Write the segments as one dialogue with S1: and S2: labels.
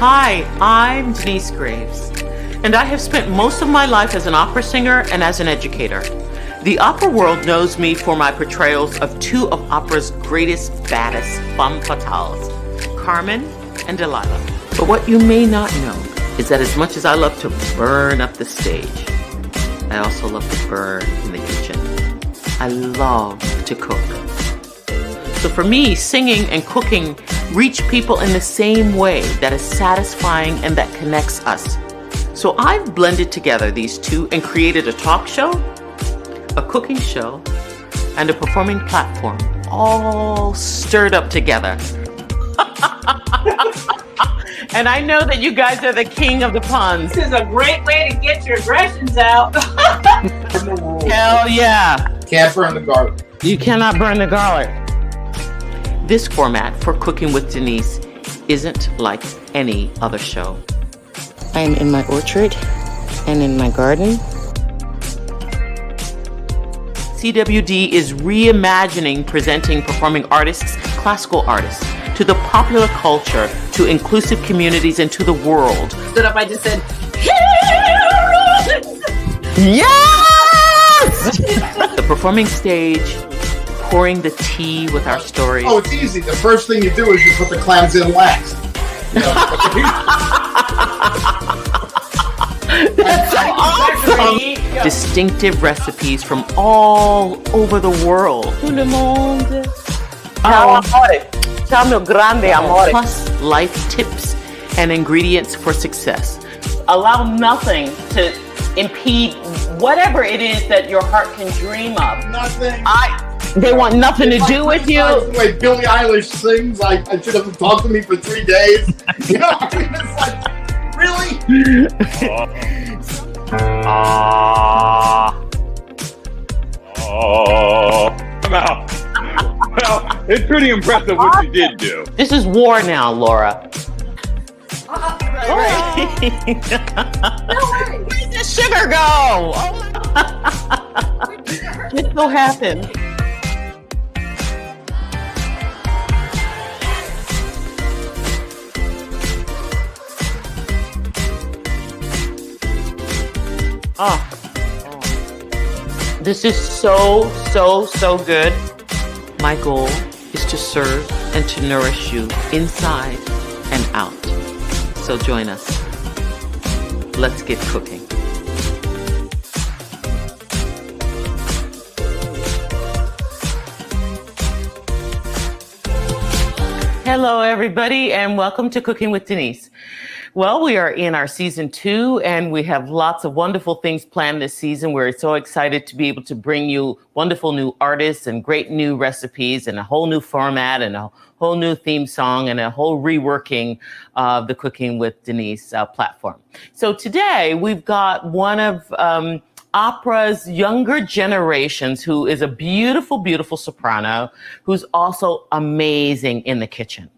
S1: Hi, I'm Denyce Graves, and I have spent most of my life as an opera singer and as an educator. The opera world knows me for my portrayals of two of opera's greatest, baddest femme fatales, Carmen and Delilah. But what you may not know is that as much as I love to burn up the stage, I also love to burn in the kitchen. I love to cook. So for me, singing and cooking reach people in the same way that is satisfying and that connects us. So I've blended together these two and created a talk show, a cooking show, and a performing platform, all stirred up together. And I know that you guys are the king of the puns.
S2: This is a great way to get your aggressions out.
S1: Hell yeah.
S3: Can't burn the garlic.
S1: You cannot burn the garlic. This format for Cooking with Denyce isn't like any other show.
S4: I'm in my orchard and in my garden.
S1: CWD is reimagining presenting performing artists, classical artists, to the popular culture, to inclusive communities, and to the world.
S2: Stood up, I just said,
S1: yes! The performing stage, pouring the tea with our stories.
S3: Oh, it's easy. The first thing you do is you put the clams in last.
S1: That's so awesome! Distinctive recipes from all over the world. Tout le monde. Plus life tips and ingredients for success. Allow nothing to impede whatever it is that your heart can dream of.
S3: Nothing.
S1: They want nothing to do with you.
S3: The way Billie Eilish sings, I should have talked to me for 3 days. You know, I mean, it's like, really?
S5: Well, it's pretty impressive what you did do.
S1: This is war now, Laura.
S2: right.
S1: Where's the sugar go? Oh my. It so happened. Oh, this is so good. My goal is to serve and to nourish you inside and out. So join us. Let's get cooking. Hello, everybody, and welcome to Cooking with Denyce. Well, we are in our season 2, and we have lots of wonderful things planned this season. We're so excited to be able to bring you wonderful new artists and great new recipes and a whole new format and a whole new theme song and a whole reworking of the Cooking with Denyce platform. So today we've got one of opera's younger generations who is a beautiful, beautiful soprano who's also amazing in the kitchen.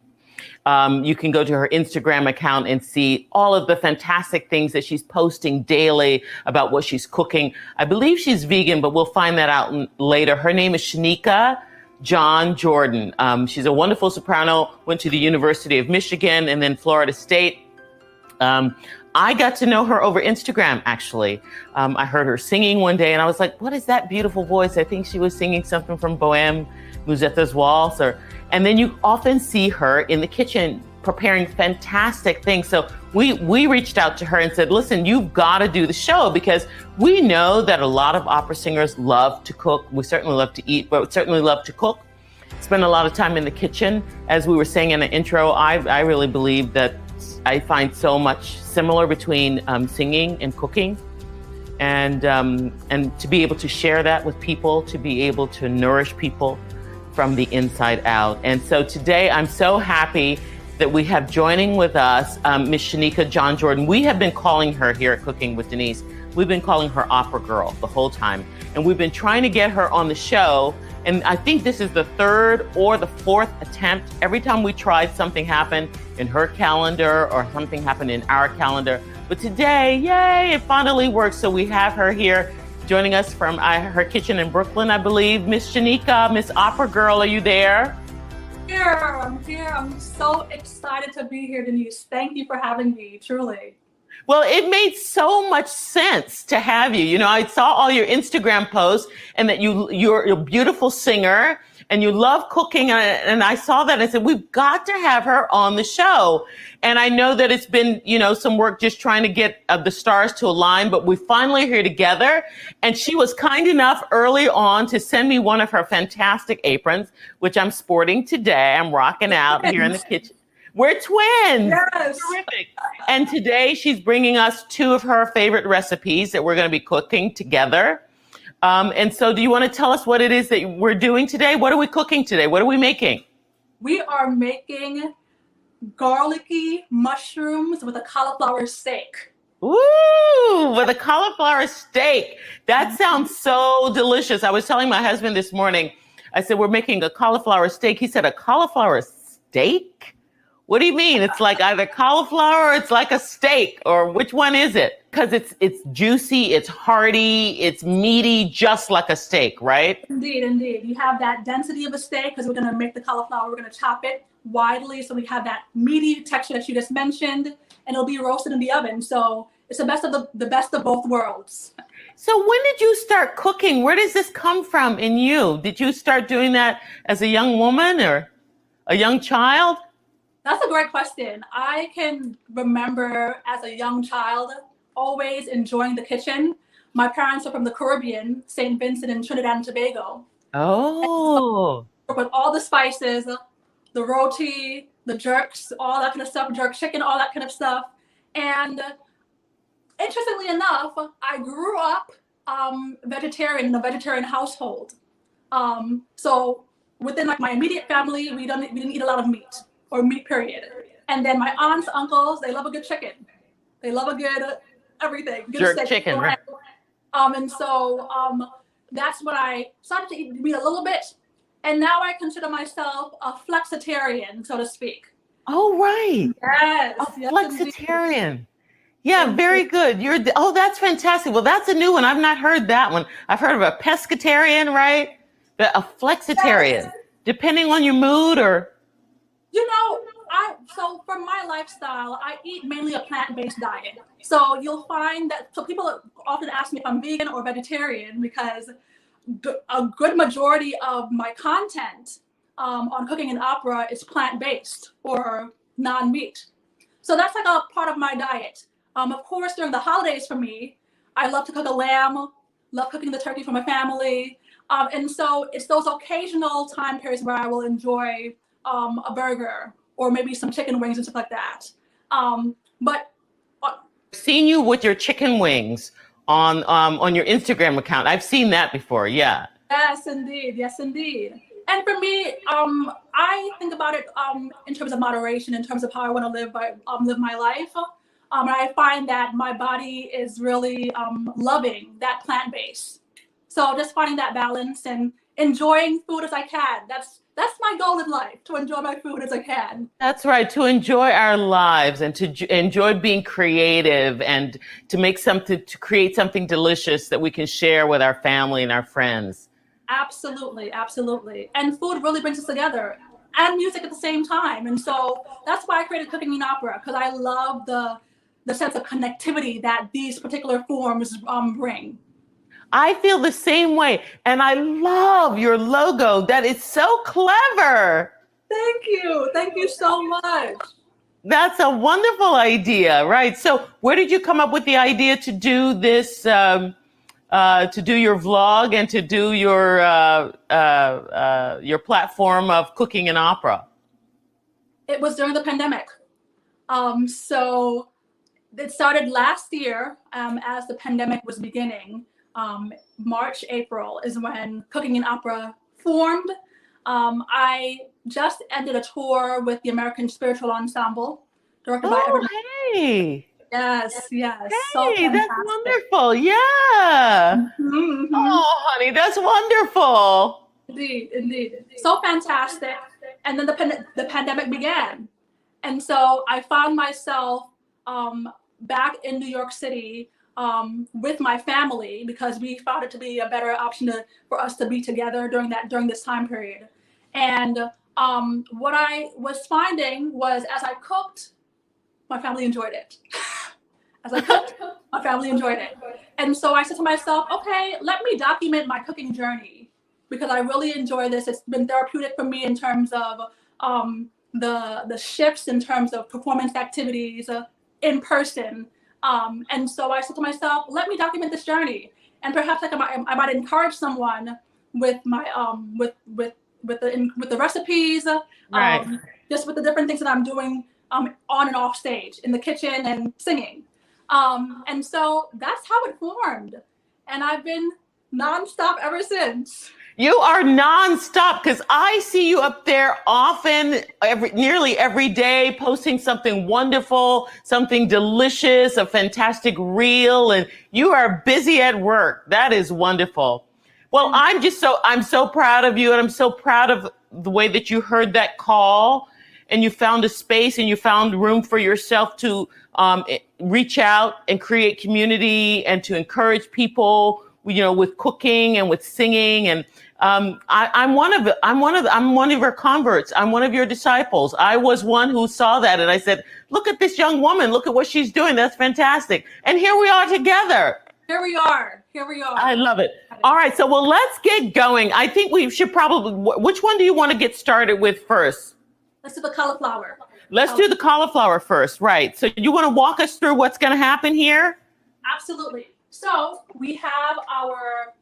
S1: You can go to her Instagram account and see all of the fantastic things that she's posting daily about what she's cooking. I believe she's vegan, but we'll find that out later. Her name is Shenika John Jordan. She's a wonderful soprano, went to the University of Michigan and then Florida State. I got to know her over Instagram, actually. I heard her singing one day and I was like, what is that beautiful voice? I think she was singing something from Bohème Musetta's Waltz, and then you often see her in the kitchen preparing fantastic things. So we reached out to her and said, listen, you've got to do the show because we know that a lot of opera singers love to cook. We certainly love to eat, but we certainly love to cook. Spend a lot of time in the kitchen. As we were saying in the intro, I really believe that I find so much similar between singing and cooking. And to be able to share that with people, to be able to nourish people from the inside out. And so today I'm so happy that we have joining with us Miss Shenika John Jordan. We have been calling her here at Cooking with Denyce. We've been calling her Opera Girl the whole time. And we've been trying to get her on the show. And I think this is the 3rd or the 4th attempt. Every time we tried, something happened in her calendar or something happened in our calendar. But today, yay, it finally worked. So we have her here joining us from her kitchen in Brooklyn, I believe. Miss Shenika, Miss Opera Girl, are you there?
S6: I'm here. I'm so excited to be here, Denyce. Thank you for having me, truly.
S1: Well, it made so much sense to have you. You know, I saw all your Instagram posts and that you're a beautiful singer and you love cooking. And I saw that and I said, we've got to have her on the show. And I know that it's been, you know, some work just trying to get the stars to align, but we finally are here together. And she was kind enough early on to send me one of her fantastic aprons, which I'm sporting today. I'm rocking out here in the kitchen. We're twins.
S6: Yes.
S1: Terrific. And today she's bringing us two of her favorite recipes that we're going to be cooking together. And so do you want to tell us what it is that we're doing today? What are we cooking today? What are we making?
S6: We are making garlicky mushrooms with a cauliflower steak.
S1: Ooh, with a cauliflower steak. That sounds so delicious. I was telling my husband this morning, I said, we're making a cauliflower steak. He said, a cauliflower steak? What do you mean? It's like either cauliflower or it's like a steak, or which one is it? Because it's juicy, it's hearty, it's meaty, just like a steak, right?
S6: Indeed, indeed. You have that density of a steak because we're going to make the cauliflower. We're going to chop it widely so we have that meaty texture that you just mentioned, and it'll be roasted in the oven. So it's the best of the best of both worlds.
S1: So when did you start cooking? Where does this come from in you? Did you start doing that as a young woman or a young child?
S6: That's a great question. I can remember as a young child always enjoying the kitchen. My parents are from the Caribbean, St. Vincent and Trinidad and Tobago.
S1: Oh.
S6: So with all the spices, the roti, the jerks, all that kind of stuff, jerk chicken, all that kind of stuff. And interestingly enough, I grew up vegetarian in a vegetarian household. So within like my immediate family, we didn't eat a lot of meat. Or meat, period. And then my aunts, uncles, they love a good chicken. They love a good everything. Good
S1: jerk
S6: steak.
S1: Chicken, right?
S6: And so that's when I started to eat meat a little bit. And now I consider myself a flexitarian, so to speak.
S1: Oh, right.
S6: Yes.
S1: A flexitarian. Yeah, very good. That's fantastic. Well, that's a new one. I've not heard that one. I've heard of a pescatarian, right? A flexitarian, yes. Depending on your mood or...
S6: You know, so for my lifestyle, I eat mainly a plant-based diet. So you'll find that, so people often ask me if I'm vegan or vegetarian because a good majority of my content on Cooking and Opera is plant-based or non-meat. So that's like a part of my diet. Of course, during the holidays for me, I love to cook a lamb, love cooking the turkey for my family. And so it's those occasional time periods where I will enjoy a burger or maybe some chicken wings and stuff like that. But
S1: I've seen you with your chicken wings on your Instagram account. I've seen that before. Yeah.
S6: Yes, indeed. Yes, indeed. And for me, I think about it in terms of moderation, in terms of how I want to live my life. And I find that my body is really loving that plant base. So just finding that balance and enjoying food as I can. That's my goal in life, to enjoy my food as I can.
S1: That's right, to enjoy our lives and to enjoy being creative and to create something delicious that we can share with our family and our friends.
S6: Absolutely, absolutely. And food really brings us together, and music at the same time. And so that's why I created Cooking and Opera, because I love the sense of connectivity that these particular forms bring.
S1: I feel the same way. And I love your logo. That is so clever.
S6: Thank you. Thank you so much.
S1: That's a wonderful idea, right? So where did you come up with the idea to do this, to do your vlog and to do your platform of Cooking and Opera?
S6: It was during the pandemic. So it started last year as the pandemic was beginning. March, April is when Cooking and Opera formed. I just ended a tour with the American Spiritual Ensemble, directed by everyone.
S1: Hey.
S6: Yes.
S1: Hey,
S6: So
S1: that's wonderful. Yeah.
S6: Mm-hmm.
S1: Oh, honey, that's wonderful.
S6: Indeed. So fantastic. And then the pandemic began. And so I found myself back in New York City with my family, because we found it to be a better option for us to be together during this time period. And what I was finding was as I cooked, my family enjoyed it. As I cooked, my family enjoyed it. And so I said to myself, okay, let me document my cooking journey because I really enjoy this. It's been therapeutic for me in terms of the shifts in terms of performance activities in person. And so I said to myself, let me document this journey. And perhaps like I might encourage someone with my with the recipes,
S1: Right.
S6: just with the different things that I'm doing on and off stage in the kitchen and singing. And so that's how it formed. And I've been nonstop ever since.
S1: You are nonstop because I see you up there often, nearly every day, posting something wonderful, something delicious, a fantastic reel, and you are busy at work. That is wonderful. Well, I'm so proud of you, and I'm so proud of the way that you heard that call, and you found a space and you found room for yourself to reach out and create community and to encourage people, with cooking and with singing. And I'm one of your converts. I'm one of your disciples. I was one who saw that and I said, look at this young woman. Look at what she's doing. That's fantastic. And here we are together.
S6: Here we are.
S1: I love it. All right. So, let's get going. I think we should probably, which one do you want to get started with first?
S6: Let's do the cauliflower.
S1: Let's do the cauliflower first. Right. So you want to walk us through what's going to happen here?
S6: Absolutely. So we have our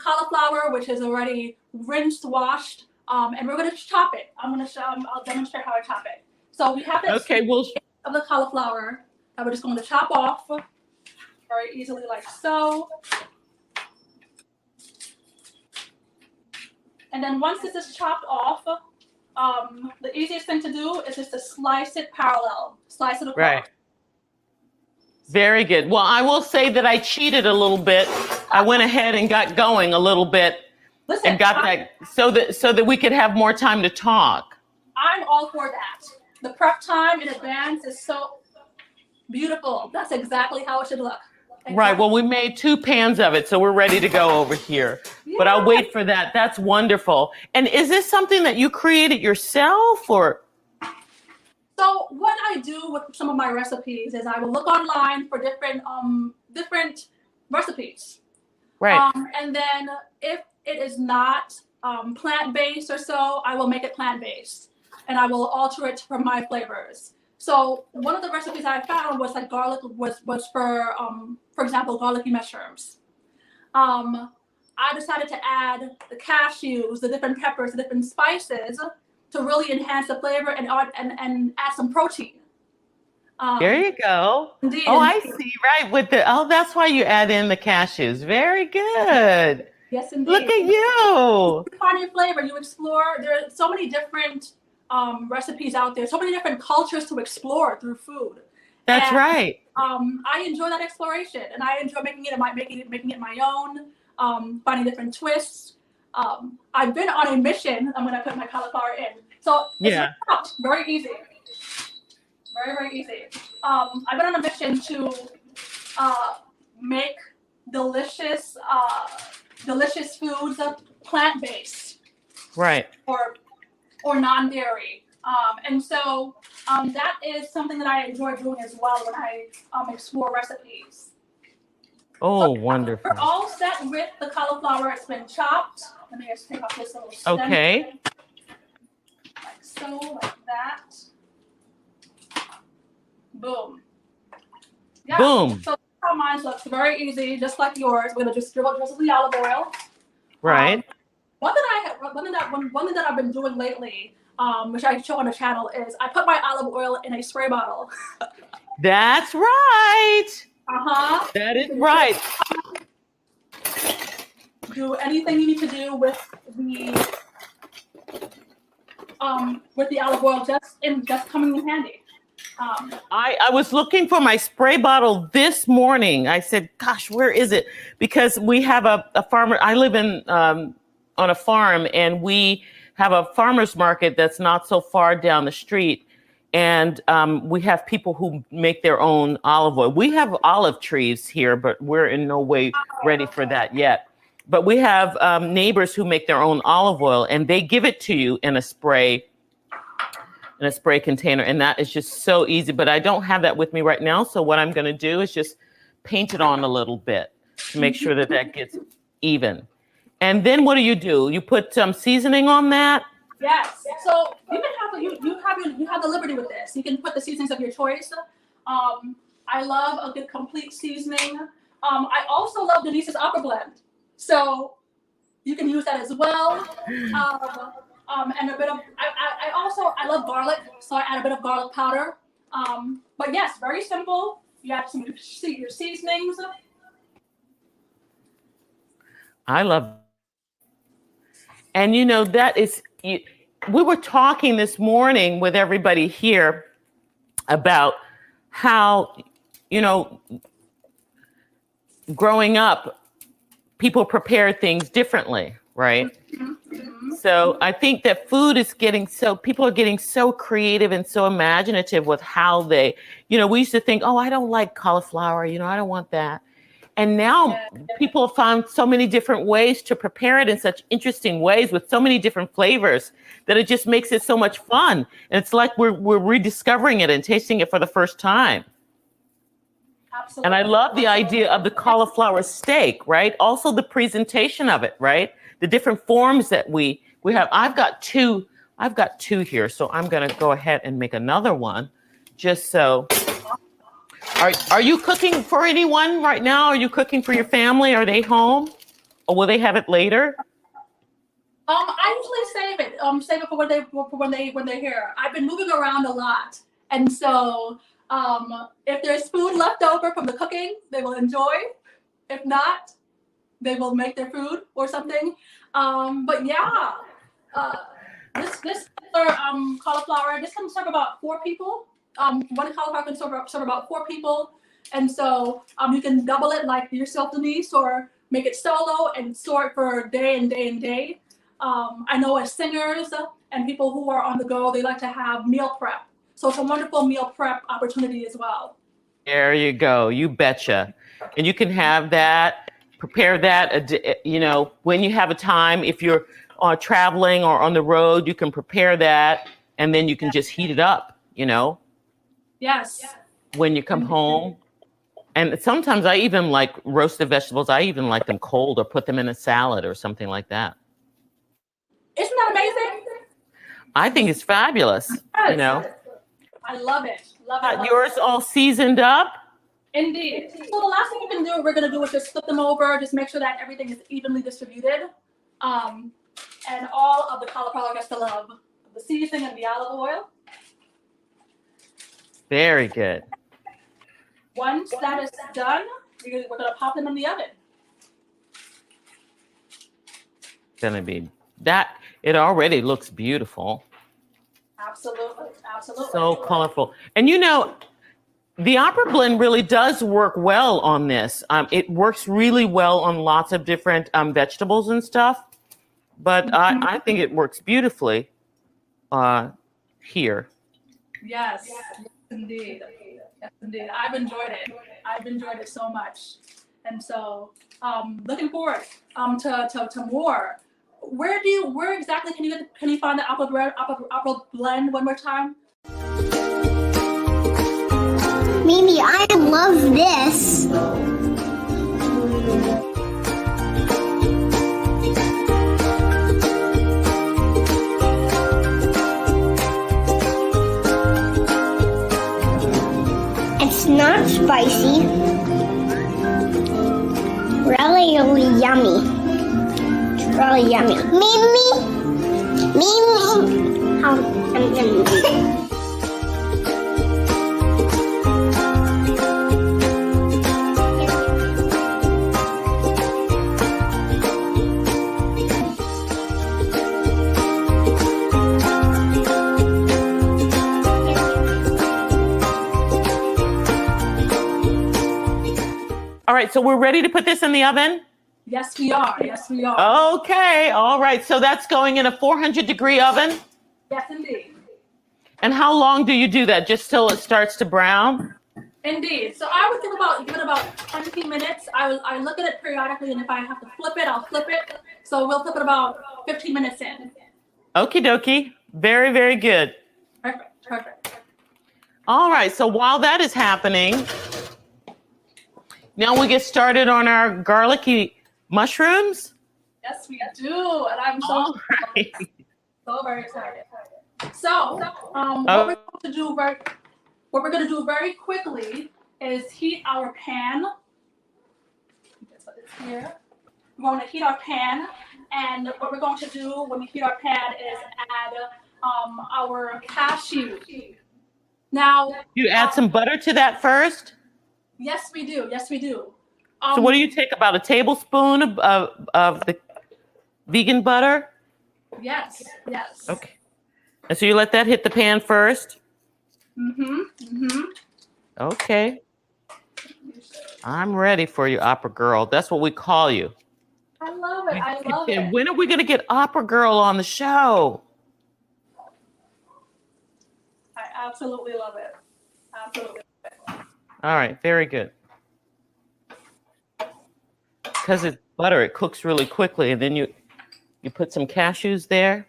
S6: cauliflower, which is already rinsed, washed, and we're going to chop it. I'll demonstrate how I chop it. So we have this of the cauliflower that we're just going to chop off very easily like so. And then once this is chopped off, the easiest thing to do is just to slice it parallel, slice it across.
S1: Right. Very good. Well, I will say that I cheated a little bit. I went ahead and got going a little bit.
S6: Listen,
S1: and got that so that we could have more time to talk.
S6: I'm all for that. The prep time in advance is so beautiful. That's exactly how it should look. Exactly.
S1: Right. Well, we made 2 pans of it, so we're ready to go over here. Yeah. But I'll wait for that. That's wonderful. And is this something that you created yourself or?
S6: So what I do with some of my recipes is I will look online for different recipes.
S1: Right.
S6: And then if it is not plant-based or so, I will make it plant-based and I will alter it for my flavors. So one of the recipes I found was like garlic was for example, garlicky mushrooms. I decided to add the cashews, the different peppers, the different spices to really enhance the flavor and add some protein.
S1: There you go.
S6: Indeed.
S1: I see. Right. That's why you add in the cashews. Very good.
S6: Yes, indeed.
S1: Look at you.
S6: Find your flavor. You explore. There are so many different recipes out there. So many different cultures to explore through food.
S1: That's right.
S6: I enjoy that exploration, and I enjoy making it my own. Finding different twists. I've been on a mission. I'm going to put my cauliflower in. So it's very easy. Very, very easy. I've been on a mission to make delicious foods plant-based.
S1: Right.
S6: Or non-dairy. And so that is something that I enjoy doing as well when I explore recipes.
S1: Oh,
S6: so,
S1: wonderful.
S6: We're all set with the cauliflower. It's been chopped. Let me just take off this little stem.
S1: Okay.
S6: Like so, like that. Boom. Yeah.
S1: Boom.
S6: So how mine looks very easy, just like yours. We're gonna just drizzle the olive oil.
S1: Right.
S6: One thing that I've been doing lately, which I show on the channel, is I put my olive oil in a spray bottle.
S1: That's right. That is right.
S6: Do anything you need to do with the olive oil, just coming in handy.
S1: I was looking for my spray bottle this morning. I said, gosh, where is it? Because we have a farmer. I live on a farm, and we have a farmer's market that's not so far down the street. And we have people who make their own olive oil. We have olive trees here, but we're in no way ready for that yet. But we have neighbors who make their own olive oil, and they give it to you in a spray in a spray container. And that is just so easy, but I don't have that with me right now. So what I'm going to do is just paint it on a little bit to make sure that that gets even. And then what do? You put some seasoning on that?
S6: Yes. So you have the liberty with this. You can put the seasonings of your choice. I love a good complete seasoning. I also love Denyce's opera blend. So you can use that as well. And a bit of, I love garlic, so I add a bit of garlic powder. But yes, very simple. You add your seasonings.
S1: I love. And that is, we were talking this morning with everybody here about how, growing up, people prepare things differently, right? Mm-hmm. So I think that people are getting so creative and so imaginative with how they, we used to think, oh, I don't like cauliflower, I don't want that. And now people have found so many different ways to prepare it in such interesting ways with so many different flavors that it just makes it so much fun. And it's like we're rediscovering it and tasting it for the first time. Absolutely. And I love the idea of the cauliflower steak, right? Also the presentation of it, right? The different forms that we have. I've got two here, so I'm going to go ahead and make another one just so. Are you cooking for anyone right now? Are you cooking for your family? Are they home? Or will they have it later?
S6: I usually save it for when they're here. I've been moving around a lot. And so if there's food left over from the cooking, they will enjoy. If not, they will make their food or something. But yeah, this cauliflower, this can serve about 4 people. One cauliflower can serve about 4 people. And so you can double it like yourself, Denyce, or make it solo and store it for day and day and day. I know as singers and people who are on the go, they like to have meal prep. So it's a wonderful meal prep opportunity as well.
S1: There you go. You betcha. And you can have that, prepare that, when you have a time, if you're traveling or on the road, you can prepare that and then you can just heat it up,
S6: Yes.
S1: When you come home. And sometimes I even like roasted vegetables. I even like them cold or put them in a salad or something like that.
S6: Isn't that amazing?
S1: I think it's fabulous,
S6: I love it. Love it.
S1: Yours all seasoned up?
S6: Indeed. So the last thing we're going to do is just flip them over, just make sure that everything is evenly distributed. And all of the cauliflower gets to love the seasoning and the olive oil.
S1: Very good.
S6: Once that is done, we're going to pop them in the oven.
S1: Gonna be that. It already looks beautiful.
S6: Absolutely.
S1: So colorful. And the opera blend really does work well on this. It works really well on lots of different vegetables and stuff. But I think it works beautifully here.
S6: Yes, indeed. Yes, indeed. I've enjoyed it so much. And so looking forward to more. Where exactly can you find the opera blend one more time?
S7: Mimi, I love this. It's not spicy. Really yummy. It's really yummy. Mimi.
S1: All right, so we're ready to put this in the oven?
S6: Yes, we are.
S1: Okay, all right. So that's going in a 400-degree oven?
S6: Yes, indeed.
S1: And how long do you do that? Just till it starts to brown?
S6: Indeed. So I would give it about 20 minutes. I look at it periodically, and if I have to flip it, I'll flip it. So we'll flip it about 15 minutes in.
S1: Okie dokie. Very, very good.
S6: Perfect. Perfect.
S1: All right. So while that is happening, now we get started on our garlicky mushrooms.
S6: Yes, we do, and I'm so
S1: All right.
S6: so very excited. So, what we're going to do very quickly is heat our pan. That's what it's here. We're going to heat our pan, and what we're going to do when we heat our pan is add our cashew. Now,
S1: You add some butter to that first.
S6: yes, we do. Yes, we do.
S1: So what do you take? About a tablespoon of the vegan butter?
S6: Yes, yes.
S1: Okay. And so you let that hit the pan first? Okay. I'm ready for you, Opera Girl. That's what we call you.
S6: I love it. I love it.
S1: When are we going to get Opera Girl on the show?
S6: I absolutely love it. Absolutely.
S1: All right. Very good. Because it's butter, it cooks really quickly. And then you put some cashews there.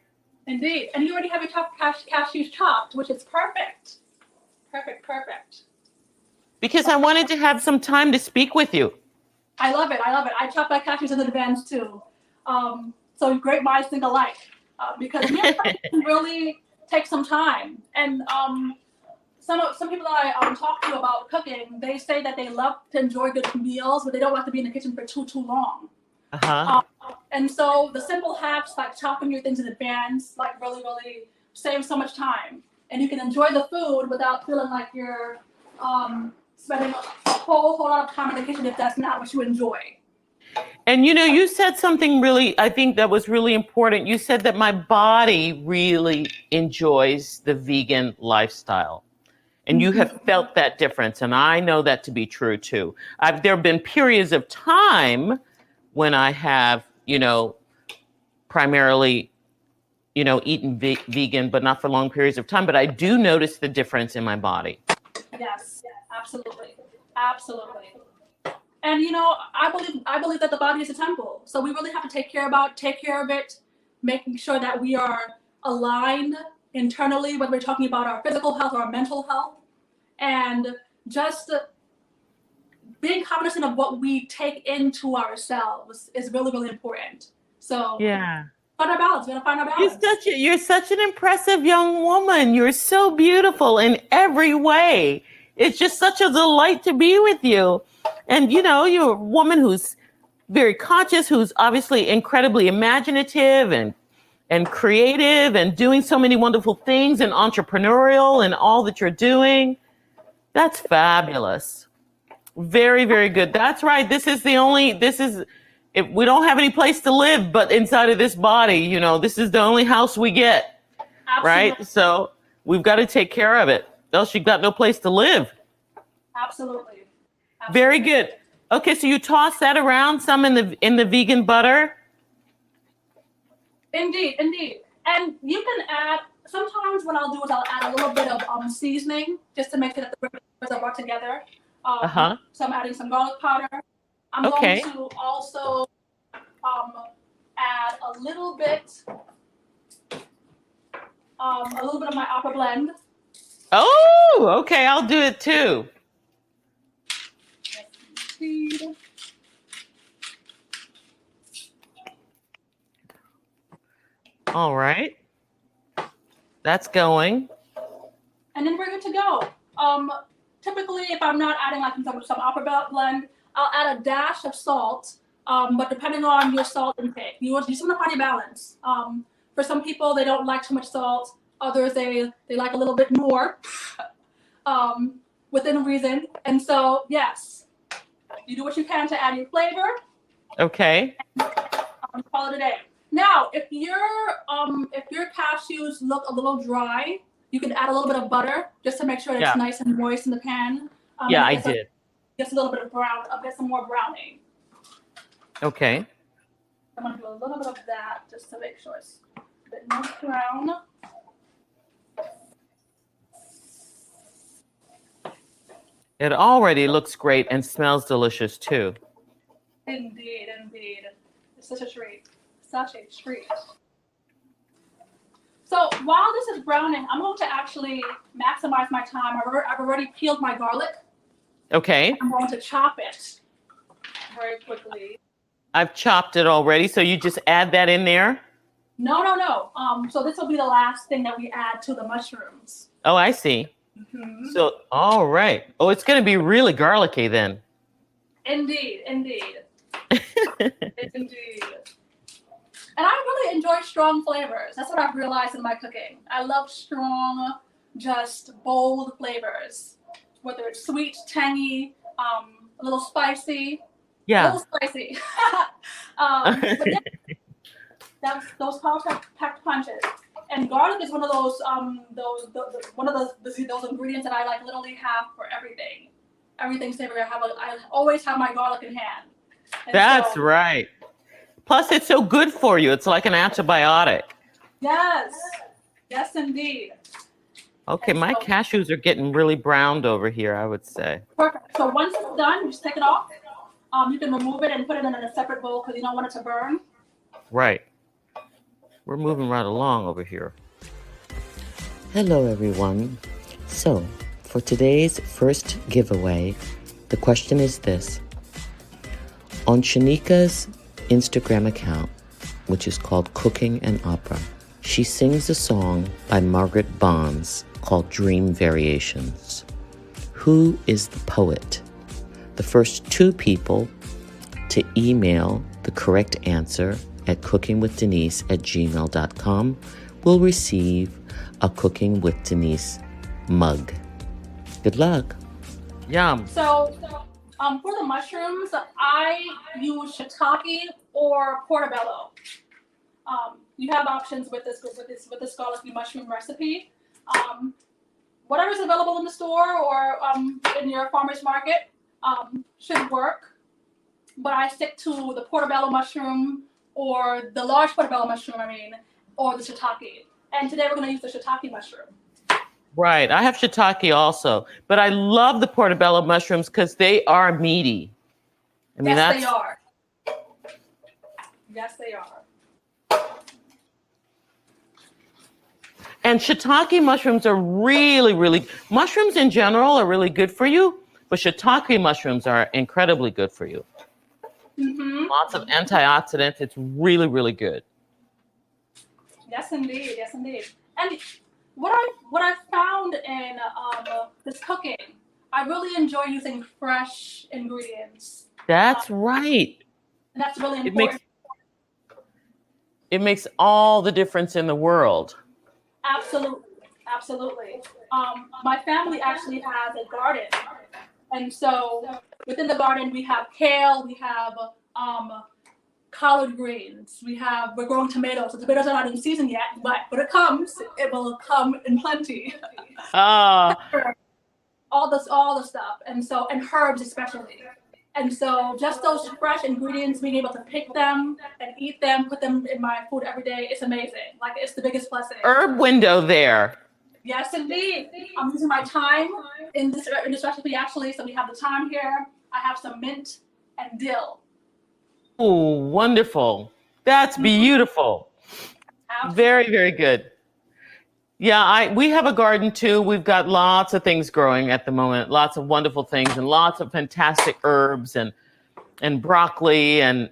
S6: Indeed. And you already have your cashews chopped, which is perfect. Perfect, perfect.
S1: Because I wanted to have some time to speak with you.
S6: I love it. I love it. I chop my cashews in advance too. So great minds think alike. Because meal prepping really takes some time. And some people that I talk to about cooking, they say that they love to enjoy good meals, but they don't like to be in the kitchen for too long. And so the simple hacks like chopping your things in advance, like really save so much time. And you can enjoy the food without feeling like you're spending a whole lot of time in the kitchen if that's not what you enjoy.
S1: And you said something really, I think that was really important. You said that my body really enjoys the vegan lifestyle. And you have felt that difference. And I know that to be true too. There have been periods of time when I have, primarily, eaten vegan, but not for long periods of time. But I do notice the difference in my body.
S6: Yes, absolutely. Absolutely. And, I believe that the body is a temple. So we really have to take care of it, making sure that we are aligned internally, whether we're talking about our physical health or our mental health, and just being cognizant of what we take into ourselves is really important. So
S1: yeah,
S6: find our balance. We're gonna find our balance.
S1: You're such an impressive young woman. You're so beautiful in every way. It's just such a delight to be with you. And you're a woman who's very conscious, who's obviously incredibly imaginative and creative and doing so many wonderful things and entrepreneurial and all that you're doing. That's fabulous. Very, very good. That's right. We don't have any place to live but inside of this body. This is the only house we get.
S6: Absolutely.
S1: Right? So we've got to take care of it. Else you've got no place to live.
S6: Absolutely.
S1: Very good. Okay, so you toss that around some in the vegan butter.
S6: Indeed. And you can add, sometimes what I'll do is I'll add a little bit of seasoning just to make sure that the flavors are brought together. So I'm adding some garlic powder. I'm going to also add a little bit of my opera blend.
S1: Oh, okay. I'll do it too. All right. That's going.
S6: And then we're good to go. Typically, if I'm not adding like some opera blend, I'll add a dash of salt. But depending on your salt intake, you just want to find your balance. For some people, they don't like too much salt. Others, they like a little bit more, within reason. And so, yes, you do what you can to add your flavor.
S1: Okay.
S6: Call it a day. Now, if your cashews look a little dry, you can add a little bit of butter just to make sure it's nice and moist in the pan.
S1: I did.
S6: Just a little bit of some more browning.
S1: Okay.
S6: I'm gonna do a little bit of that just to make sure it's a bit more brown.
S1: It already looks great and smells delicious too.
S6: Indeed. It's such a treat. Such a treat. So while this is browning, I'm going to actually maximize my time. I've already peeled my garlic.
S1: Okay.
S6: I'm going to chop it very quickly.
S1: I've chopped it already, so you just add that in there?
S6: No. So this will be the last thing that we add to the mushrooms.
S1: Oh, I see.
S6: Mm-hmm.
S1: So, all right. Oh, it's going to be really garlicky then.
S6: Indeed. Indeed. And I really enjoy strong flavors. That's what I've realized in my cooking. I love strong, just bold flavors, whether it's sweet, tangy, a little spicy.
S1: Yeah.
S6: A little spicy. But yeah, those packed punches. And garlic is one of those ingredients that I like literally have for everything. Everything savory. I always have my garlic in hand. And
S1: that's right. Plus, it's so good for you. It's like an antibiotic.
S6: Yes. Yes, indeed.
S1: Okay, my cashews are getting really browned over here, I would say.
S6: Perfect. So once it's done, you just take it off. You can remove it and put it in a separate bowl because you don't want it to burn.
S1: Right. We're moving right along over here.
S4: Hello, everyone. So, for today's first giveaway, the question is this. On Shenika's Instagram account, which is called Cooking and Opera, she sings a song by Margaret Bonds called Dream Variations. Who is the poet? The first 2 people to email the correct answer at cookingwithdenise@gmail.com will receive a Cooking with Denise mug. Good luck.
S1: Yum.
S6: So for the mushrooms, I use shiitake or portobello. You have options with this garlicky mushroom recipe. Whatever's available in the store or in your farmer's market should work. But I stick to the portobello mushroom or the large portobello mushroom, or the shiitake. And today we're going to use the shiitake mushroom.
S1: Right. I have shiitake also, but I love the portobello mushrooms because they are meaty.
S6: Yes, they are. Yes, they are.
S1: And shiitake mushrooms are really, mushrooms in general are really good for you, but shiitake mushrooms are incredibly good for you.
S6: Mm-hmm.
S1: Lots of antioxidants. It's really good.
S6: Yes, indeed. Yes, indeed. And what I found in this cooking, I really enjoy using fresh ingredients.
S1: That's right.
S6: And that's really important.
S1: It makes all the difference in the world.
S6: Absolutely. My family actually has a garden, and so within the garden we have kale, we have collard greens, we're growing tomatoes. The tomatoes are not in season yet, but when it comes, it will come in plenty. All the stuff, and herbs especially. And so just those fresh ingredients, being able to pick them and eat them, put them in my food every day, it's amazing. Like, it's the biggest blessing.
S1: Herb window there.
S6: Yes, indeed. I'm using my thyme in this recipe, actually. So we have the thyme here. I have some mint and dill.
S1: Oh, wonderful. That's beautiful. Very, very good. Yeah, we have a garden too. We've got lots of things growing at the moment, lots of wonderful things and lots of fantastic herbs and broccoli and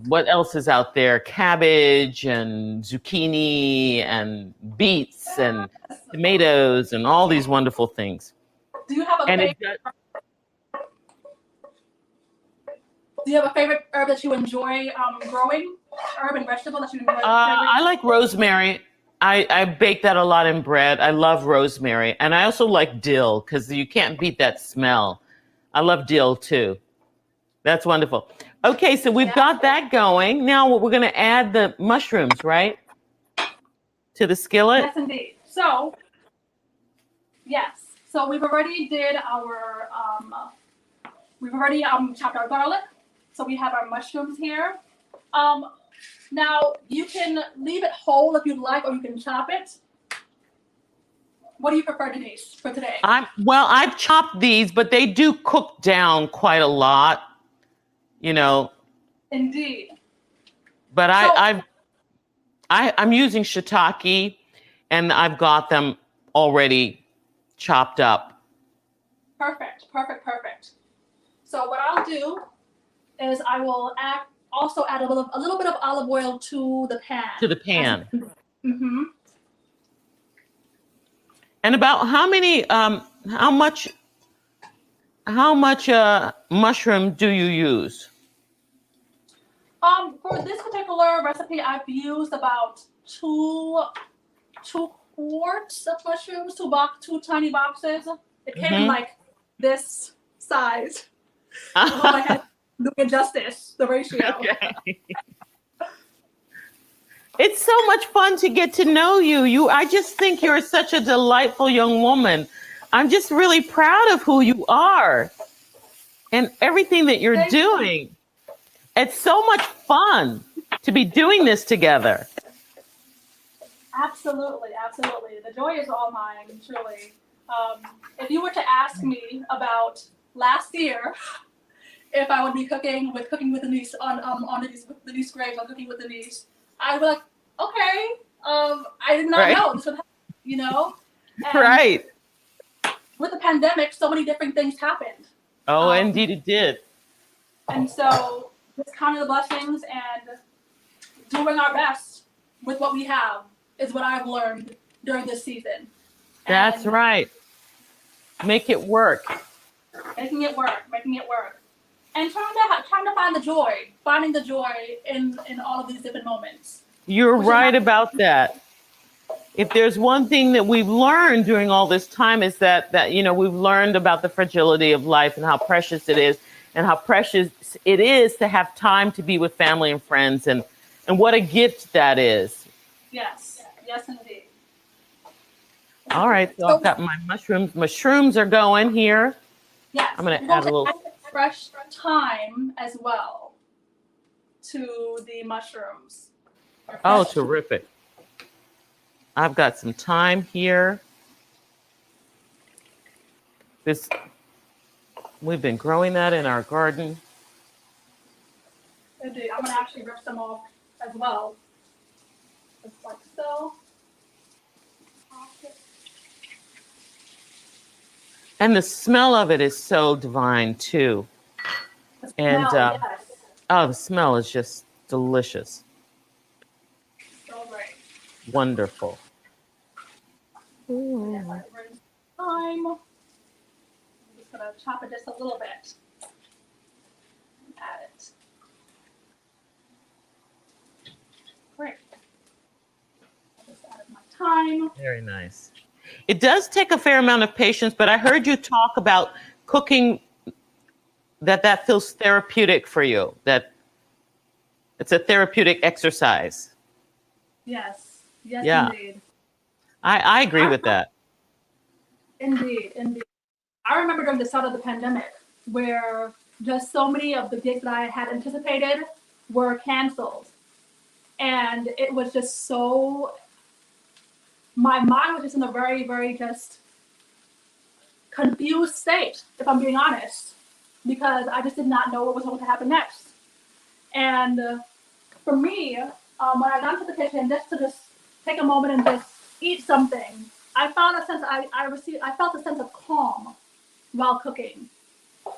S1: what else is out there? Cabbage and zucchini and beets and tomatoes and all these wonderful things.
S6: Do you have a favorite herb that you enjoy growing? Herb and vegetable that you enjoy?
S1: I like rosemary. I bake that a lot in bread. I love rosemary. And I also like dill because you can't beat that smell. I love dill too. That's wonderful. Okay, so we've got that going. Now we're going to add the mushrooms, right? To the skillet?
S6: Yes, indeed. So, yes. So we've already did our, chopped our garlic. So we have our mushrooms here. Now, you can leave it whole if you'd like, or you can chop it. What do you prefer, Denise, for today?
S1: I've chopped these, but they do cook down quite a lot,
S6: Indeed.
S1: But I'm using shiitake, and I've got them already chopped up.
S6: Perfect. So what I'll do is I will also add a little bit of olive oil to the pan. Mm-hmm.
S1: And about how much mushroom do you use?
S6: For this particular recipe, I've used about two quarts of mushrooms, two tiny boxes. It came in like this size. I hope I had doing justice, the ratio.
S1: Okay. It's so much fun to get to know you. I just think you're such a delightful young woman. I'm just really proud of who you are and everything that you're doing. It's so much fun to be doing this together.
S6: Absolutely. The joy is all mine, truly. If you were to ask me about last year, if I would be cooking with Denyce on Denyce Graves on Cooking with Denyce, I would be like, okay, I did not know this would happen, you know? And
S1: right.
S6: With the pandemic, so many different things happened.
S1: Oh, indeed it did.
S6: And so just counting the blessings and doing our best with what we have is what I've learned during this season.
S1: That's right. Make it work.
S6: Making it work. And trying to finding the joy in all of these different moments.
S1: You're right about that. If there's one thing that we've learned during all this time is that we've learned about the fragility of life and how precious it is, and how precious it is to have time to be with family and friends, and what a gift that is.
S6: Yes, indeed.
S1: All right, so I've got my mushrooms. Mushrooms are going here.
S6: Yes,
S1: I'm going to add a little
S6: fresh thyme as well to the mushrooms.
S1: Oh, terrific. I've got some thyme here. We've been growing that in our garden.
S6: Indeed. I'm going to actually rip some off as well. Just like so.
S1: And the smell of it is so divine too. And
S6: yes.
S1: Oh, the smell is just delicious.
S6: So great.
S1: Wonderful.
S6: Yes, I'm just going to chop it just a little bit. Add it. Great. I just added my thyme.
S1: Very nice. It does take a fair amount of patience, but I heard you talk about cooking that feels therapeutic for you, that it's a therapeutic exercise.
S6: Yes,
S1: yeah.
S6: Indeed.
S1: I agree with that.
S6: Indeed. I remember during the start of the pandemic where just so many of the gigs that I had anticipated were canceled. And it was just so, my mind was just in a very, very just confused state, if I'm being honest, because I just did not know what was going to happen next. And for me, when I got into the kitchen, just to take a moment and just eat something, I felt a sense of calm while cooking.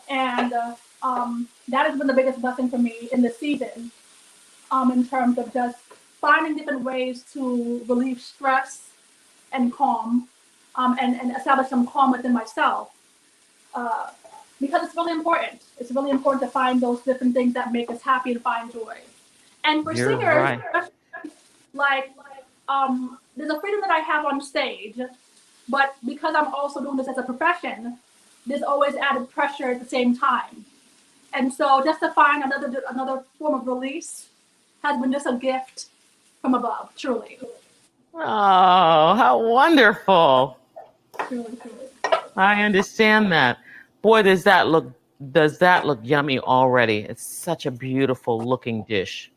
S6: And that has been the biggest blessing for me in this season, in terms of just finding different ways to relieve stress and calm, and establish some calm within myself. Because it's really important. It's really important to find those different things that make us happy and find joy. And for
S1: You're
S6: singers,
S1: right.
S6: There's a freedom that I have on stage, but because I'm also doing this as a profession, there's always added pressure at the same time. And so just to find another form of release has been just a gift from above, truly.
S1: Oh, how wonderful.
S6: Truly.
S1: I understand that. Boy, does that look yummy already. It's such a beautiful looking dish.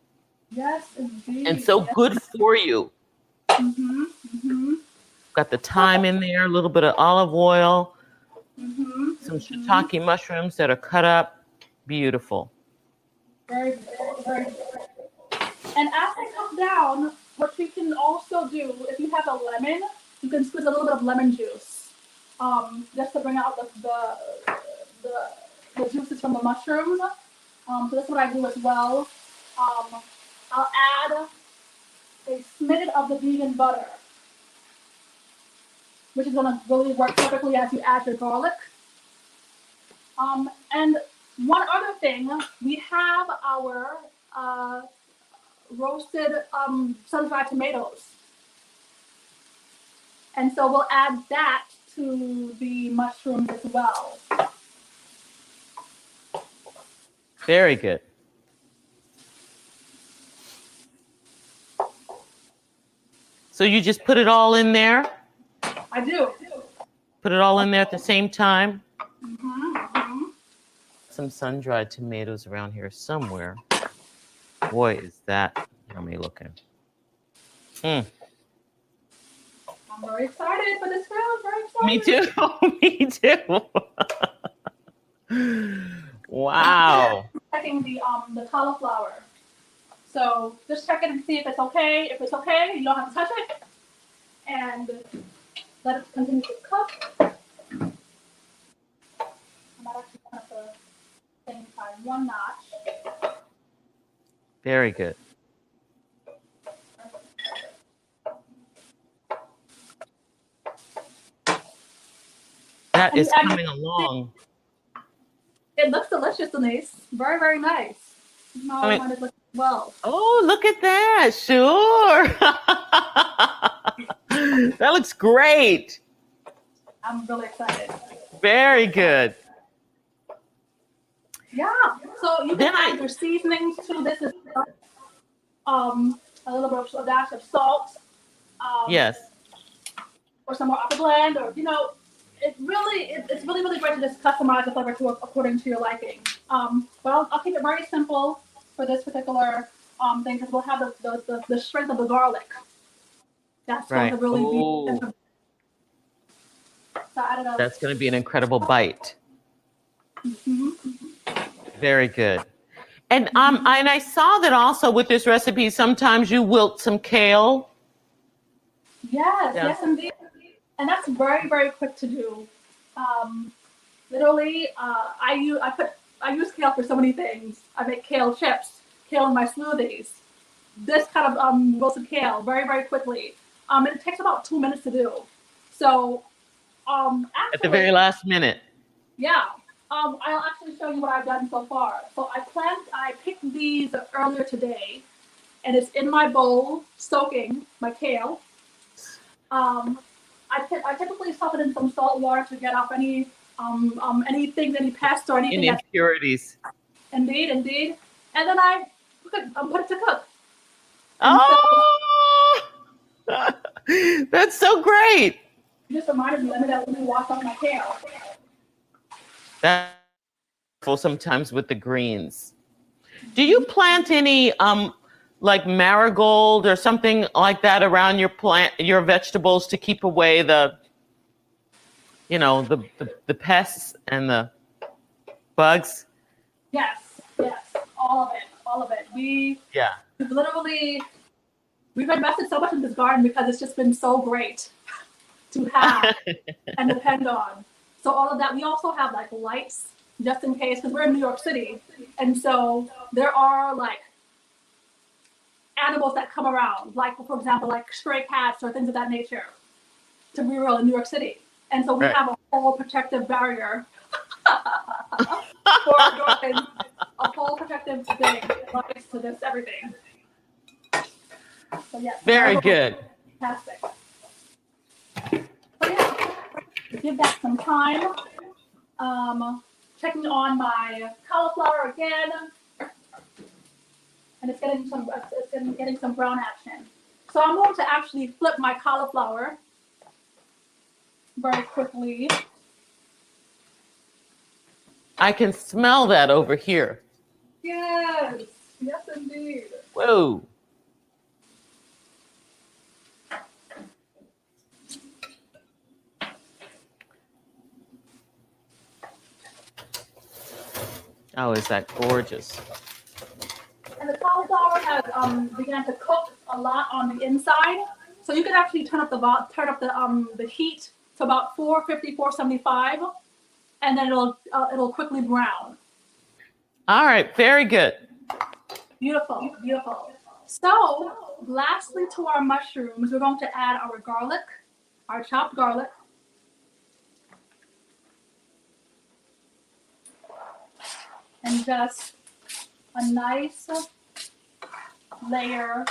S6: Yes, indeed.
S1: And so good for you.
S6: Mm-hmm. Mm-hmm.
S1: Got the thyme in there, a little bit of olive oil,
S6: Mm-hmm.
S1: some shiitake mushrooms that are cut up. Beautiful.
S6: Very good, very good. And as they come down, what we can can also do, if you have a lemon, you can squeeze a little bit of lemon juice, just to bring out the juices from the mushrooms. So that's what I do as well. I'll add a smidgen of the vegan butter, which is gonna really work perfectly as you add your garlic. And one other thing, we have our roasted sun-dried tomatoes. And so we'll add that to the mushrooms as well.
S1: Very good. So you just put it all in there?
S6: I do.
S1: Put it all in there at the same time?
S6: Mm-hmm.
S1: Some sun-dried tomatoes around here somewhere. Boy, is that yummy looking.
S6: I'm very excited for this round. Very excited.
S1: Me too. Me too. Wow.
S6: Checking the cauliflower. So just check it and see if it's okay. If it's okay, you don't have to touch it. And let it continue to cook. I might actually have to thing by one notch.
S1: Very good. That is coming along.
S6: It looks delicious, Denyce. Very, very nice. I mean, it looks well.
S1: Oh, look at that. Sure. That looks great.
S6: I'm really excited.
S1: Very good.
S6: Yeah. So you can add your seasonings to this as well. A little bit of a dash of salt.
S1: Yes.
S6: Or some more upper blend, or it's really great to just customize the flavor to according to your liking. But I'll keep it very simple for this particular thing because we'll have the strength of the garlic. That's going to really be. So
S1: that's going to be an incredible bite.
S6: Mm-hmm.
S1: Very good. And and I saw that also with this recipe, sometimes you wilt some kale.
S6: Yes, indeed. And that's very, very quick to do. Literally, I use kale for so many things. I make kale chips, kale in my smoothies. This kind of wilted kale very, very quickly. And it takes about 2 minutes to do. So, actually,
S1: at the very last minute.
S6: Yeah. I'll actually show you what I've done so far. So I picked these earlier today, and it's in my bowl soaking my kale. I typically soak it in some salt water to get off any pests or anything.
S1: Any impurities.
S6: Indeed. And then I put it to cook.
S1: That's so great.
S6: You just reminded me. Let me wash off my kale.
S1: That's helpful sometimes with the greens. Do you plant any like marigold or something like that around your vegetables to keep away the pests and the bugs?
S6: Yes, all of it. We've invested so much in this garden because it's just been so great to have and depend on. So all of that. We also have like lights just in case because we're in New York City, and so there are like animals that come around, like for example, like stray cats or things of that nature. To be real, in New York City, and so we have a whole protective barrier for our gardens, a whole protective thing applies to this everything. So yes,
S1: very good.
S6: Fantastic. So yeah, give that some time. Checking on my cauliflower again. And it's getting some brown action. So I'm going to actually flip my cauliflower very quickly.
S1: I can smell that over here.
S6: Yes, indeed.
S1: Whoa. Oh, is that gorgeous?
S6: And the cauliflower has began to cook a lot on the inside. So you can actually turn up the heat to about 450, 475, and then it'll quickly brown.
S1: All right, very good.
S6: Beautiful, beautiful. So lastly to our mushrooms, we're going to add our garlic, our chopped garlic. And just a nice layer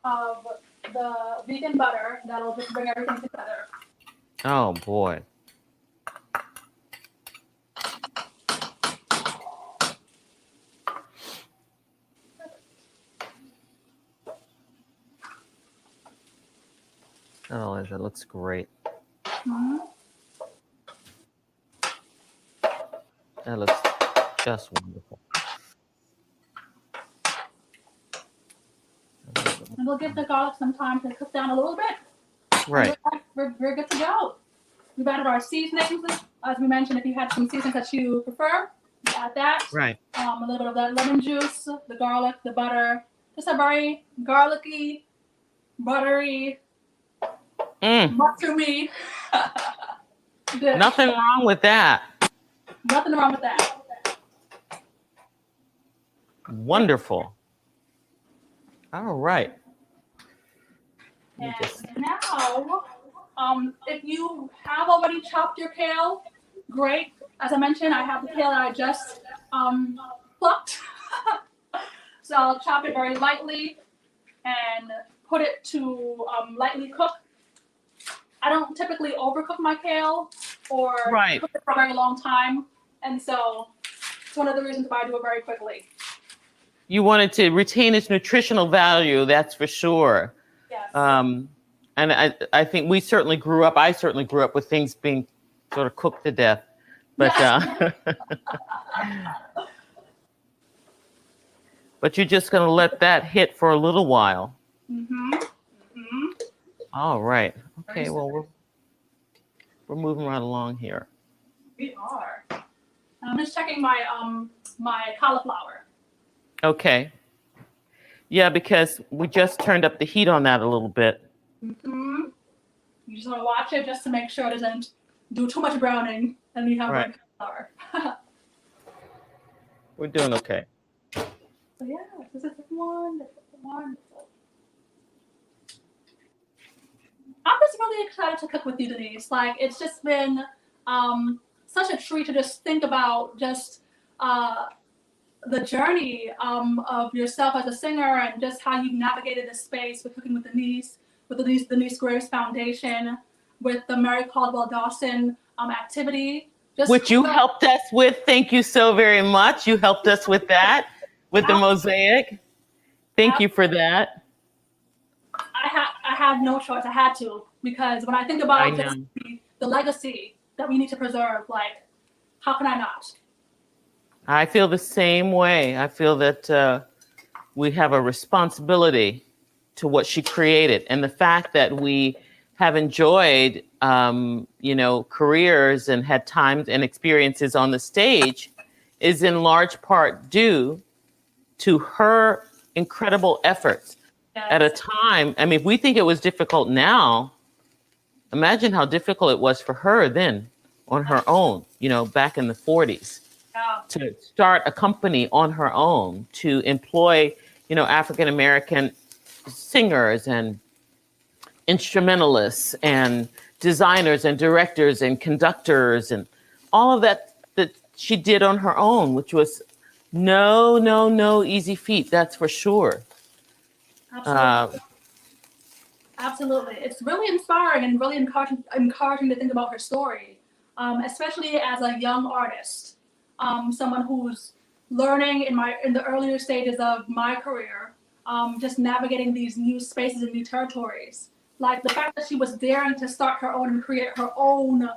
S6: of the vegan butter that'll just bring everything together.
S1: Oh boy. Oh, that looks great.
S6: Mm-hmm.
S1: That looks just wonderful.
S6: And we'll give the garlic some time to cook down a little bit.
S1: Right.
S6: We're good to go. We've added our seasonings. As we mentioned, if you had some seasonings that you prefer, you add that.
S1: Right.
S6: A little bit of that lemon juice, the garlic, the butter. Just a very garlicky, buttery, mushroomy. Good.
S1: Nothing wrong with that.
S6: Nothing wrong with that.
S1: Wonderful. All right.
S6: And now, if you have already chopped your kale, great. As I mentioned, I have the kale that I just plucked. So I'll chop it very lightly and put it to lightly cook. I don't typically overcook my kale or cook it for a very long time. And so it's one of the reasons why I do it very quickly.
S1: You wanted to retain its nutritional value, that's for sure.
S6: Yes.
S1: And I think I certainly grew up with things being sort of cooked to death. But but you're just going to let that hit for a little while.
S6: Mm-hmm. Mm-hmm.
S1: All right. Okay, well, we're moving right along here.
S6: We are. I'm just checking my my cauliflower.
S1: Okay. Yeah, because we just turned up the heat on that a little bit.
S6: Mm-hmm. You just want to watch it just to make sure it doesn't do too much browning, and you have red cauliflower.
S1: We're doing okay.
S6: So yeah, this is wonderful. I'm just really excited to cook with you, Denyce. Like, it's just been such a treat to just think about just the journey of yourself as a singer and just how you navigated the space with Cooking with Denyce, with the Denyce Graves Foundation, with the Mary Cardwell Dawson activity.
S1: Which you helped us with. Thank you so very much. You helped us with that, with the mosaic. Thank you for that.
S6: I have no choice. I had to, because when I think about just the legacy that we need to preserve, like, how can I not?
S1: I feel the same way. I feel that we have a responsibility to what she created, and the fact that we have enjoyed, careers and had times and experiences on the stage is in large part due to her incredible efforts. Yes. At a time, I mean, if we think it was difficult now, imagine how difficult it was for her then on her own, back in the 40s. Yeah. To start a company on her own, to employ, African-American singers and instrumentalists and designers and directors and conductors and all of that she did on her own, which was no easy feat, that's for sure.
S6: Absolutely. It's really inspiring and really encouraging to think about her story, especially as a young artist, someone who's learning in the earlier stages of my career, just navigating these new spaces and new territories. Like the fact that she was daring to start her own and create her own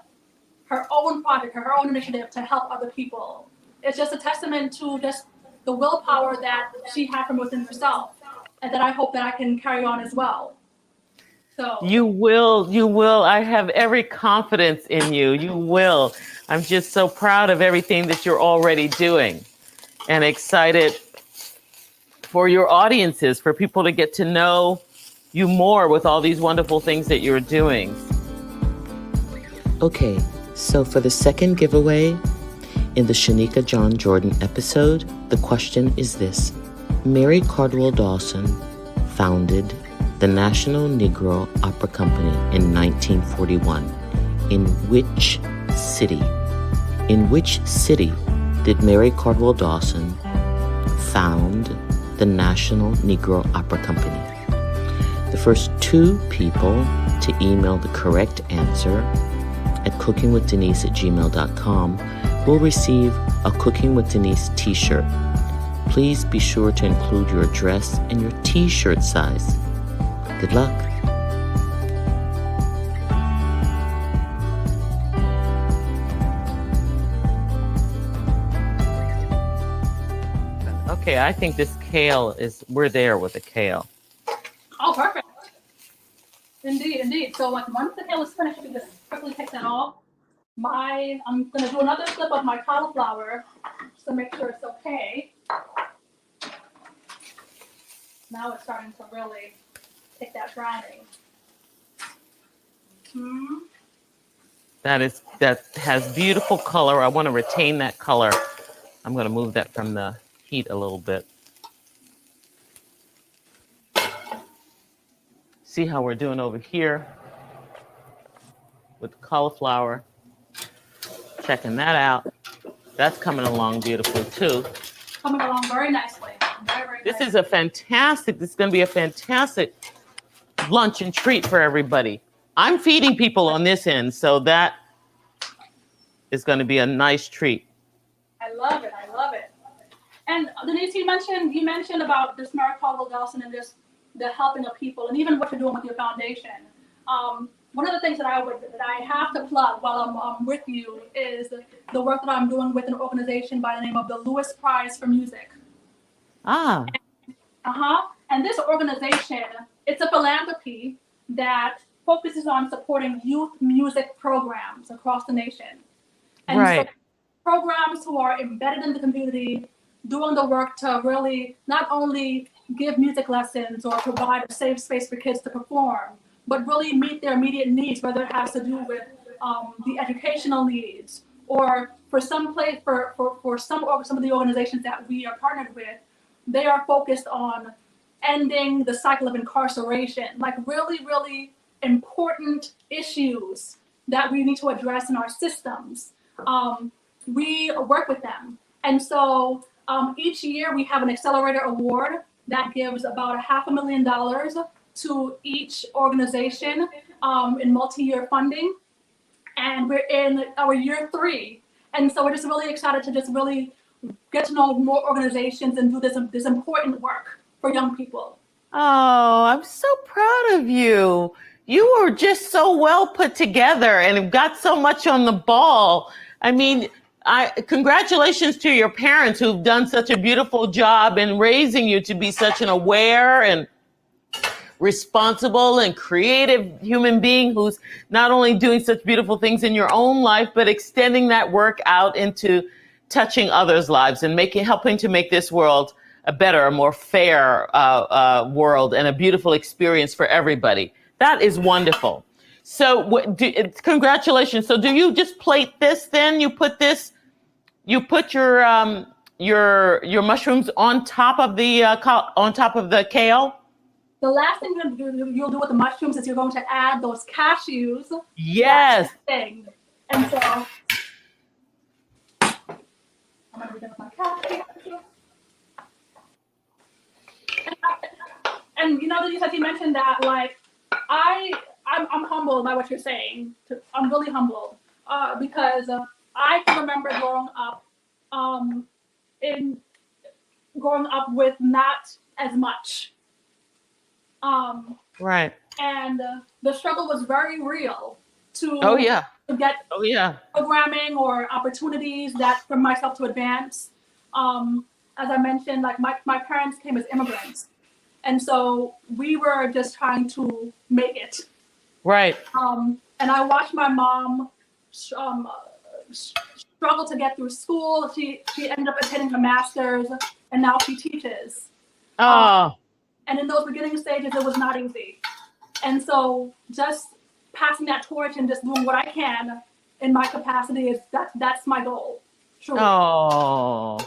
S6: project, her own initiative to help other people. It's just a testament to just the willpower that she had from within herself, and that I hope that I can carry on as well. So
S1: you will. I have every confidence in you. You will. I'm just so proud of everything that you're already doing, and excited for your audiences, for people to get to know you more with all these wonderful things that you're doing.
S4: Okay, so for the second giveaway in the Shenika John Jordan episode, the question is this. Mary Cardwell Dawson founded the National Negro Opera Company in 1941. In which city? In which city did Mary Cardwell Dawson found the National Negro Opera Company? The first 2 people to email the correct answer at cookingwithdenise@gmail.com will receive a Cooking with Denise t-shirt. Please be sure to include your address and your t-shirt size. Good luck.
S1: Okay, I think this kale we're there with the kale.
S6: Oh, perfect. Indeed, indeed. So like once the kale is finished, you can just quickly take that off. I'm gonna do another flip of my cauliflower just to make sure it's okay. Now it's starting to really take that browning.
S1: That has beautiful color. I want to retain that color. I'm going to move that from the heat a little bit. See how we're doing over here with the cauliflower. Checking that out. That's coming along beautifully too.
S6: Coming along very nicely. Very
S1: This
S6: nice.
S1: is this is going to be a fantastic lunch and treat for everybody. I'm feeding people on this end, so that is going to be a nice treat.
S6: I love it. I love it. And Denise, you mentioned about this Mary Cardwell Dawson and this the helping of people, and even what you're doing with your foundation. One of the things that I have to plug while I'm with you is the work that I'm doing with an organization by the name of the Lewis Prize for Music. And this organization, it's a philanthropy that focuses on supporting youth music programs across the nation. And
S1: right.
S6: So programs who are embedded in the community, doing the work to really not only give music lessons or provide a safe space for kids to perform, but really meet their immediate needs, whether it has to do with the educational needs, or for some place for some of the organizations that we are partnered with, they are focused on ending the cycle of incarceration, like really, really important issues that we need to address in our systems. We work with them. And so each year we have an accelerator award that gives about $500,000 to each organization in multi-year funding. And we're in our year 3. And so we're just really excited to just really get to know more organizations and do this important work for young people. Oh,
S1: I'm so proud of you. You were just so well put together and have got so much on the ball. I mean, congratulations to your parents who've done such a beautiful job in raising you to be such an aware and responsible and creative human being who's not only doing such beautiful things in your own life, but extending that work out into touching others' lives and helping to make this world a better, a more fair world and a beautiful experience for everybody. That is wonderful. So congratulations. So do you just plate this then? You put your mushrooms on top of the kale?
S6: The last thing you'll do with the mushrooms is you're going to add those cashews.
S1: Yes.
S6: And so I'm going to begin with my cashews. And you know, Denise, as you mentioned that, like, I'm humbled by what you're saying. I'm really humbled because I can remember growing up with not as much.
S1: Right.
S6: And the struggle was very real to get programming or opportunities that for myself to advance. As I mentioned, like my parents came as immigrants. And so we were just trying to make it.
S1: Right.
S6: And I watched my mom struggle to get through school. She ended up attending a master's and now she teaches.
S1: Oh,
S6: And in those beginning stages, it was not easy. And so just passing that torch and just doing what I can in my capacity that's my goal. Truly.
S1: oh,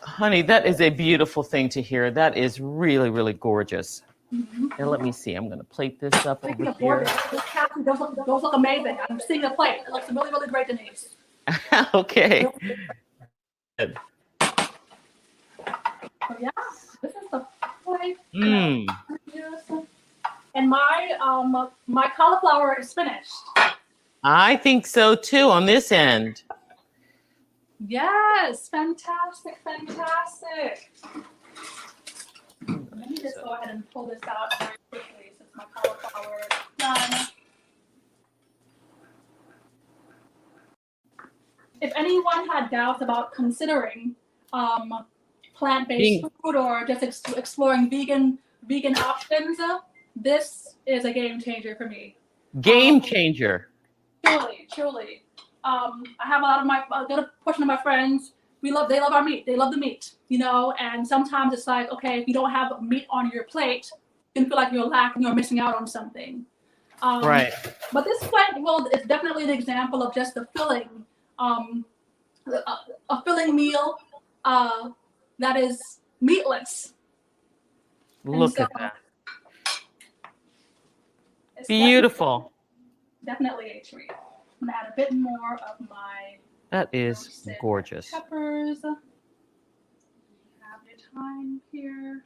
S1: honey, that is a beautiful thing to hear. That is really, really gorgeous. And let me see, I'm going to plate this up
S6: Speaking
S1: over
S6: of
S1: here.
S6: gorgeous, this casting, those look amazing. I'm seeing the plate. It looks really, really great, Denyce.
S1: Okay.
S6: So yeah, this is the plate.
S1: Mm.
S6: And my cauliflower is finished.
S1: I think so too on this end.
S6: Yes, fantastic, fantastic. Let me just go ahead and pull this out very quickly since my cauliflower is done. If anyone had doubts about considering plant-based food or just exploring vegan options, this is a game changer for me.
S1: Game changer.
S6: Truly. I have a good portion of my friends. They love our meat. They love the meat, and sometimes it's like, okay, if you don't have meat on your plate, you can feel like you're lacking or missing out on something.
S1: Right.
S6: But this plant, well, it's definitely an example of just a filling meal that is meatless.
S1: Look at that. Beautiful.
S6: Definitely a treat. I'm gonna add a bit more of my.
S1: That is gorgeous.
S6: Peppers. Have your thyme here,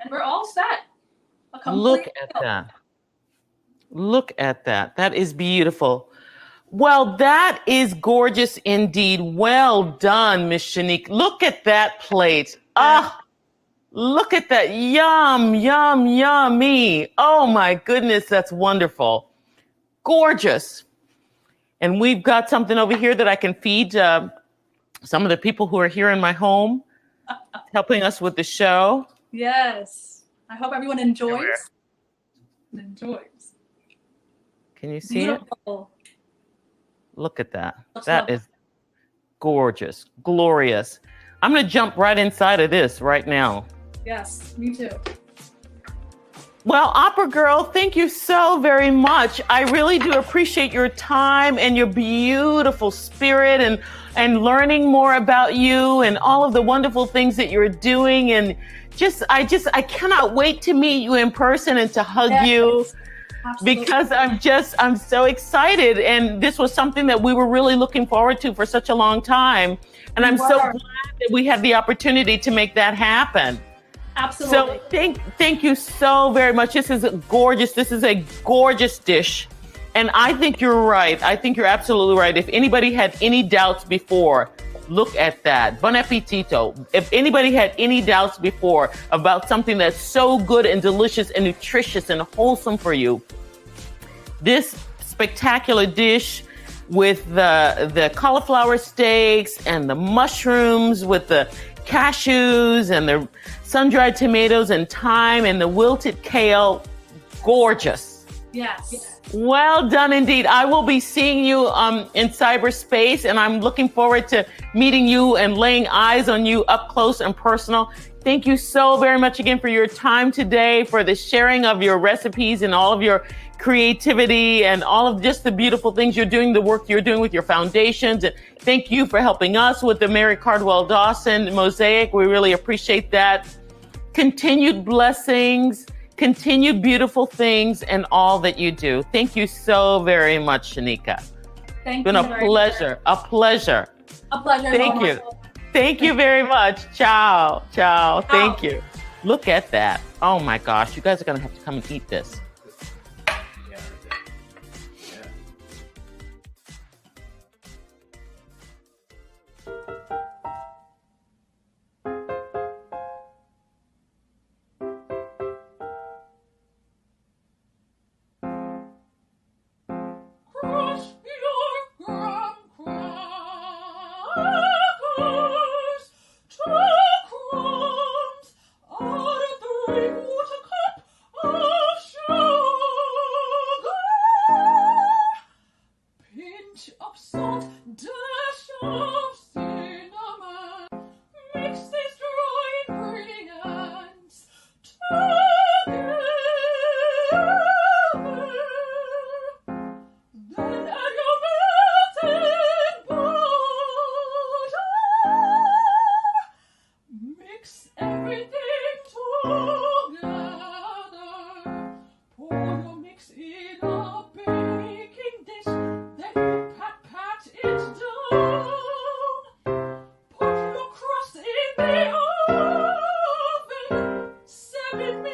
S6: and we're all set.
S1: Look at that. Look at that. That is beautiful. Well, that is gorgeous indeed. Well done, Miss Shenika. Look at that plate. Ah, look at that. Yum, yum, yummy. Oh my goodness, that's wonderful. Gorgeous. And we've got something over here that I can feed some of the people who are here in my home, helping us with the show.
S6: Yes. I hope everyone enjoys.
S1: Can you see
S6: Beautiful.
S1: it? Look at that. That is gorgeous, glorious. I'm going to jump right inside of this right now.
S6: Yes, me too.
S1: Well, Opera Girl, thank you so very much. I really do appreciate your time and your beautiful spirit and learning more about you and all of the wonderful things that you're doing. And I cannot wait to meet you in person and to hug you. Absolutely. Because I'm so excited. And this was something that we were really looking forward to for such a long time. And I'm so glad that we had the opportunity to make that happen.
S6: Absolutely.
S1: So thank you so very much. This is gorgeous. This is a gorgeous dish. And I think you're right. I think you're absolutely right. If anybody had any doubts before, look at that. Bon appetito. If anybody had any doubts before about something that's so good and delicious and nutritious and wholesome for you, this spectacular dish with the cauliflower steaks and the mushrooms with the cashews and the sun-dried tomatoes and thyme and the wilted kale, gorgeous.
S6: Yes.
S1: Well done indeed. I will be seeing you in cyberspace, and I'm looking forward to meeting you and laying eyes on you up close and personal. Thank you so very much again for your time today, for the sharing of your recipes and all of your creativity and all of just the beautiful things you're doing, the work you're doing with your foundations. And thank you for helping us with the Mary Cardwell Dawson Mosaic. We really appreciate that. Continued blessings, continued beautiful things, and all that you do. Thank you so very much, Shenika.
S6: Thank
S1: you. It's been
S6: a
S1: pleasure. A pleasure.
S6: A pleasure.
S1: Thank you. Thank you very much. Ciao. Ciao. Thank you. Look at that. Oh my gosh. You guys are going to have to come and eat this.
S8: Of salt, dash of cinnamon, mix
S6: Mimi.